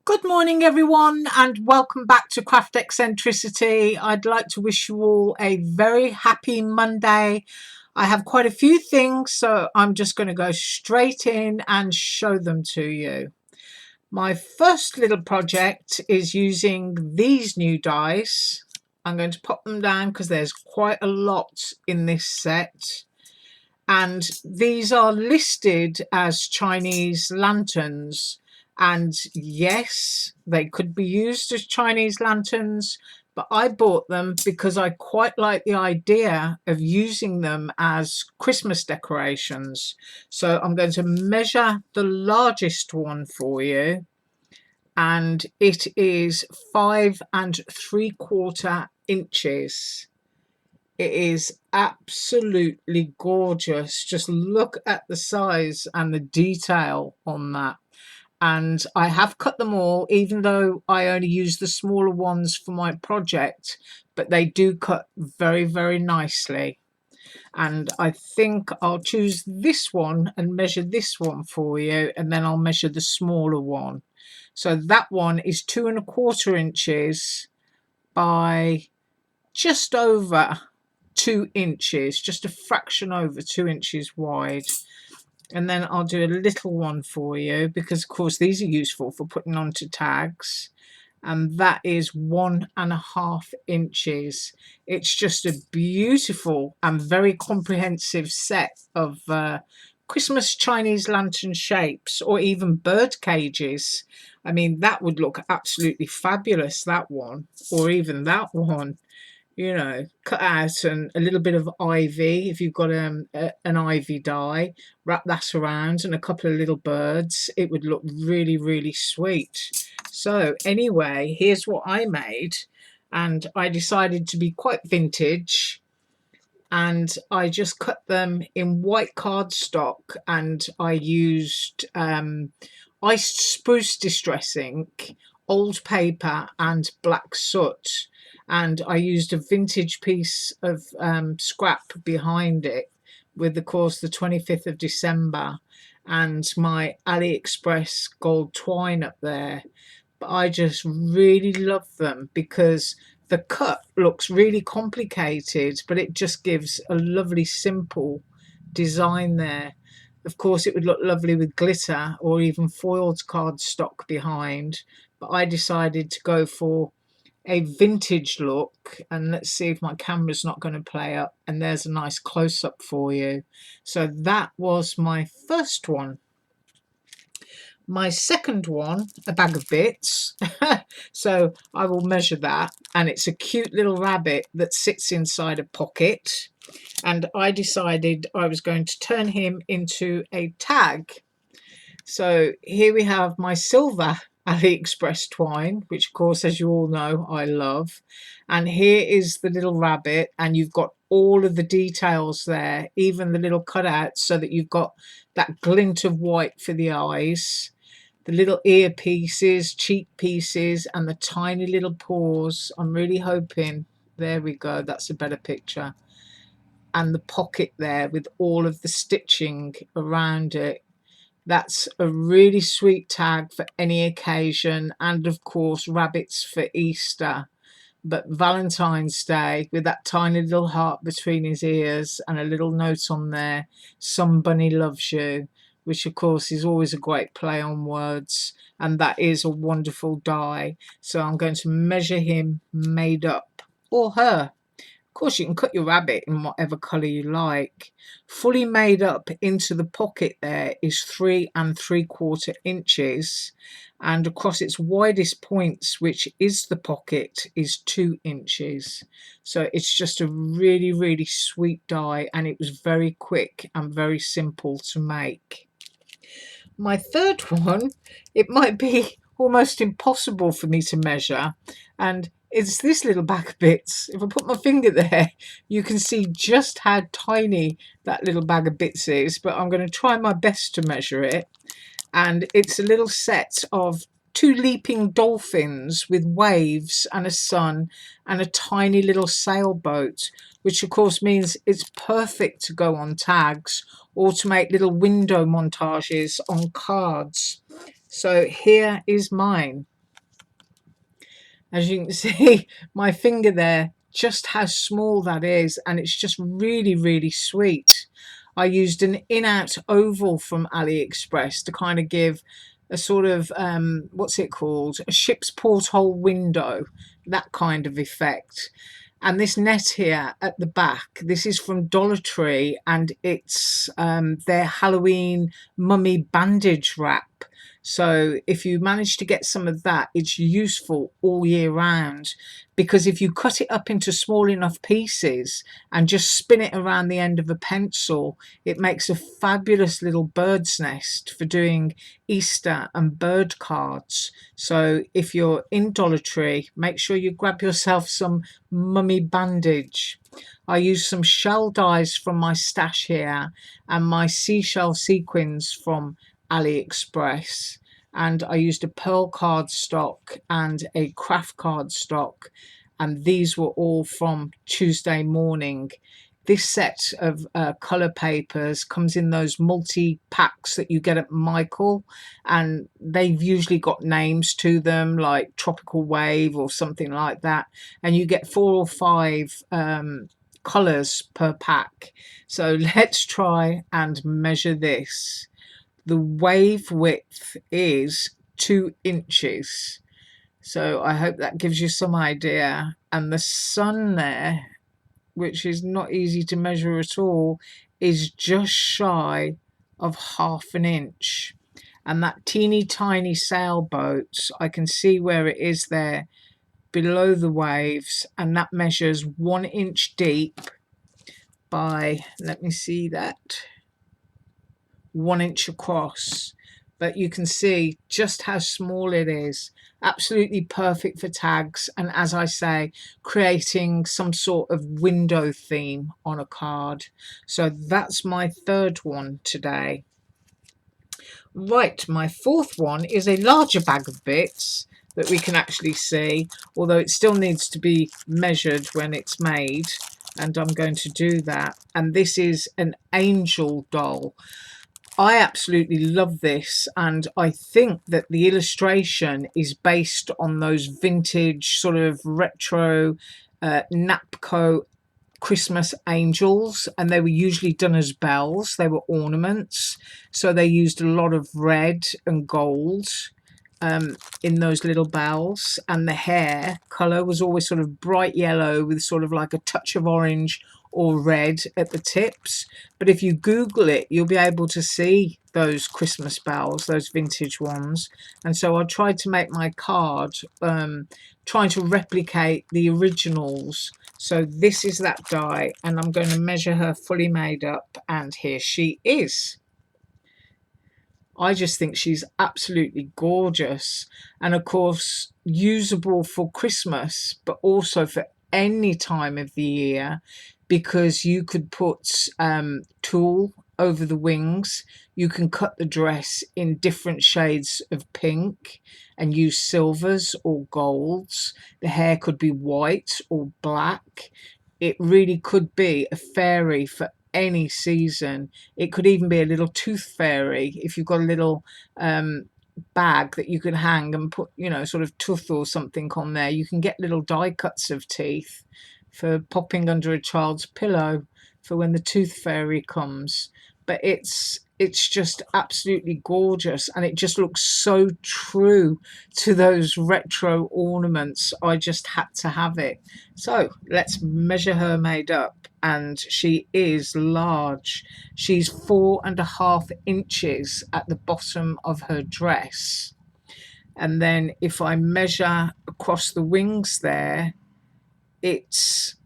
Good morning, everyone, and welcome back to Craft Eccentricity. I'd like to wish you all a very happy Monday. I have quite a few things, so I'm just going to go straight in and show them to you. My first little project is using these new dies. I'm going to pop them down because there's quite a lot in this set. And these are listed as Chinese lanterns. And yes, they could be used as Chinese lanterns, but I bought them because I quite like the idea of using them as Christmas decorations. So I'm going to measure the largest one for you, and it is 5 3/4 inches. It is absolutely gorgeous. Just look at the size and the detail on that. And I have cut them all, even though I only use the smaller ones for my project, but they do cut very, very nicely. And I think I'll choose this one and measure this one for you, and then I'll measure the smaller one. So that one is 2 1/4 inches by just over 2 inches, just a fraction over 2 inches wide. And then I'll do a little one for you because of course these are useful for putting onto tags, and that is 1 1/2 inches. It's just a beautiful and very comprehensive set of Christmas Chinese lantern shapes, or even bird cages. I mean, that would look absolutely fabulous, that one, or even that one. You know, cut out and a little bit of ivy. If you've got an ivy die, wrap that around, and a couple of little birds, it would look really, really sweet. So anyway, here's what I made, and I decided to be quite vintage, and I just cut them in white cardstock, and I used iced spruce distress ink, old paper, and black soot. And I used a vintage piece of scrap behind it with, of course, the 25th of December and my AliExpress gold twine up there. But I just really love them because the cut looks really complicated, but it just gives a lovely simple design there. Of course, it would look lovely with glitter or even foiled cardstock behind, but I decided to go for a vintage look. And let's see if my camera's not going to play up, and there's a nice close-up for you. So that was my first one. My second one, a bag of bits. So I will measure that, and it's a cute little rabbit that sits inside a pocket, and I decided I was going to turn him into a tag. So here we have my silver AliExpress twine, which of course, as you all know, I love. And here is the little rabbit, and you've got all of the details there, even the little cutouts, so that you've got that glint of white for the eyes, the little ear pieces, cheek pieces, and the tiny little paws. I'm really hoping, there we go, that's a better picture. And the pocket there with all of the stitching around it. That's a really sweet tag for any occasion, and of course rabbits for Easter. But Valentine's Day, with that tiny little heart between his ears and a little note on there, "Some bunny loves you," which of course is always a great play on words, and that is a wonderful die. So I'm going to measure him made up, or her. Of course, you can cut your rabbit in whatever colour you like. Fully made up into the pocket there is 3 3/4 inches, and across its widest points, which is the pocket, is 2 inches. So it's just a really, really sweet die, and it was very quick and very simple to make. My third one, it might be almost impossible for me to measure, and it's this little bag of bits. If I put my finger there, you can see just how tiny that little bag of bits is, but I'm going to try my best to measure it. And it's a little set of 2 leaping dolphins with waves and a sun and a tiny little sailboat, which of course means it's perfect to go on tags or to make little window montages on cards. So here is mine. As you can see, my finger there, just how small that is, and it's just really, really sweet. I used an in-out oval from AliExpress to kind of give a sort of, what's it called? A ship's porthole window, that kind of effect. And this net here at the back, this is from Dollar Tree, and it's their Halloween mummy bandage wrap. So if you manage to get some of that, it's useful all year round, because if you cut it up into small enough pieces and just spin it around the end of a pencil, it makes a fabulous little bird's nest for doing Easter and bird cards. So if you're in Dollar Tree, make sure you grab yourself some mummy bandage. I used some shell dies from my stash here and my seashell sequins from AliExpress, and I used a pearl cardstock and a craft cardstock, and these were all from Tuesday Morning. This set of colour papers comes in those multi-packs that you get at Michael, and they've usually got names to them like Tropical Wave or something like that, and you get 4 or 5 colours per pack. So let's try and measure this. The wave width is 2 inches. So I hope that gives you some idea. And the sun there, which is not easy to measure at all, is just shy of 1/2 inch. And that teeny tiny sailboat, I can see where it is there below the waves, and that measures 1 inch deep by, let me see that, 1 inch across. But you can see just how small it is. Absolutely perfect for tags, and as I say, creating some sort of window theme on a card. So that's my 3rd one today. Right, my 4th one is a larger bag of bits that we can actually see, although it still needs to be measured when it's made, and I'm going to do that. And this is an angel doll. I absolutely love this, and I think that the illustration is based on those vintage sort of retro Napco Christmas angels, and they were usually done as bells. They were ornaments, so they used a lot of red and gold in those little bells, and the hair colour was always sort of bright yellow with sort of like a touch of orange or red at the tips. But if you Google it, you'll be able to see those Christmas bells, those vintage ones. And so I tried to make my card trying to replicate the originals. So this is that die, and I'm going to measure her fully made up, and here she is. I just think she's absolutely gorgeous, and of course usable for Christmas, but also for any time of the year, because you could put tulle over the wings. You can cut the dress in different shades of pink and use silvers or golds. The hair could be white or black. It really could be a fairy for any season. It could even be a little tooth fairy if you've got a little bag that you can hang and put, you know, sort of tooth or something on there. You can get little die cuts of teeth for popping under a child's pillow for when the tooth fairy comes. But it's just absolutely gorgeous, and it just looks so true to those retro ornaments. I just had to have it. So let's measure her made up, and she is large. She's 4.5 inches at the bottom of her dress, and then if I measure across the wings there, it's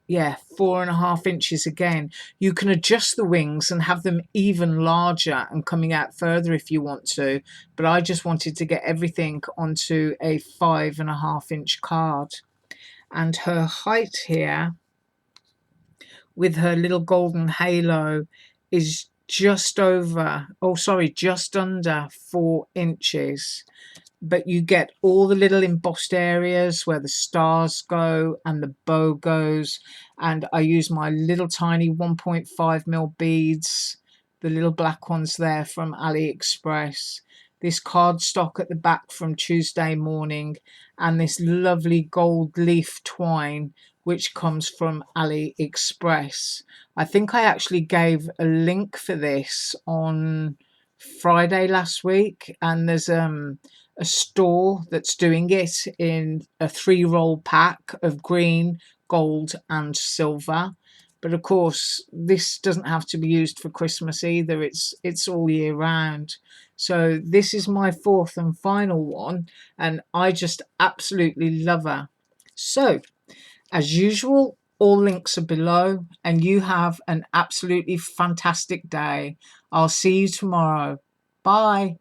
4.5 inches again. You can adjust the wings and have them even larger and coming out further if you want to, but I just wanted to get everything onto a 5.5 inch card. And her height here with her little golden halo is just under 4 inches. But you get all the little embossed areas where the stars go and the bow goes, and I use my little tiny 1.5 mil beads, the little black ones there from AliExpress. this cardstock at the back from Tuesday morning, and this lovely gold leaf twine which comes from AliExpress. I think I actually gave a link for this on Friday last week, and there's a store that's doing it in a 3-roll pack of green, gold and silver. But of course this doesn't have to be used for Christmas either. It's all year round. So this is my fourth and final one, and I just absolutely love her. So as usual, all links are below, and you have an absolutely fantastic day. I'll see you tomorrow. Bye.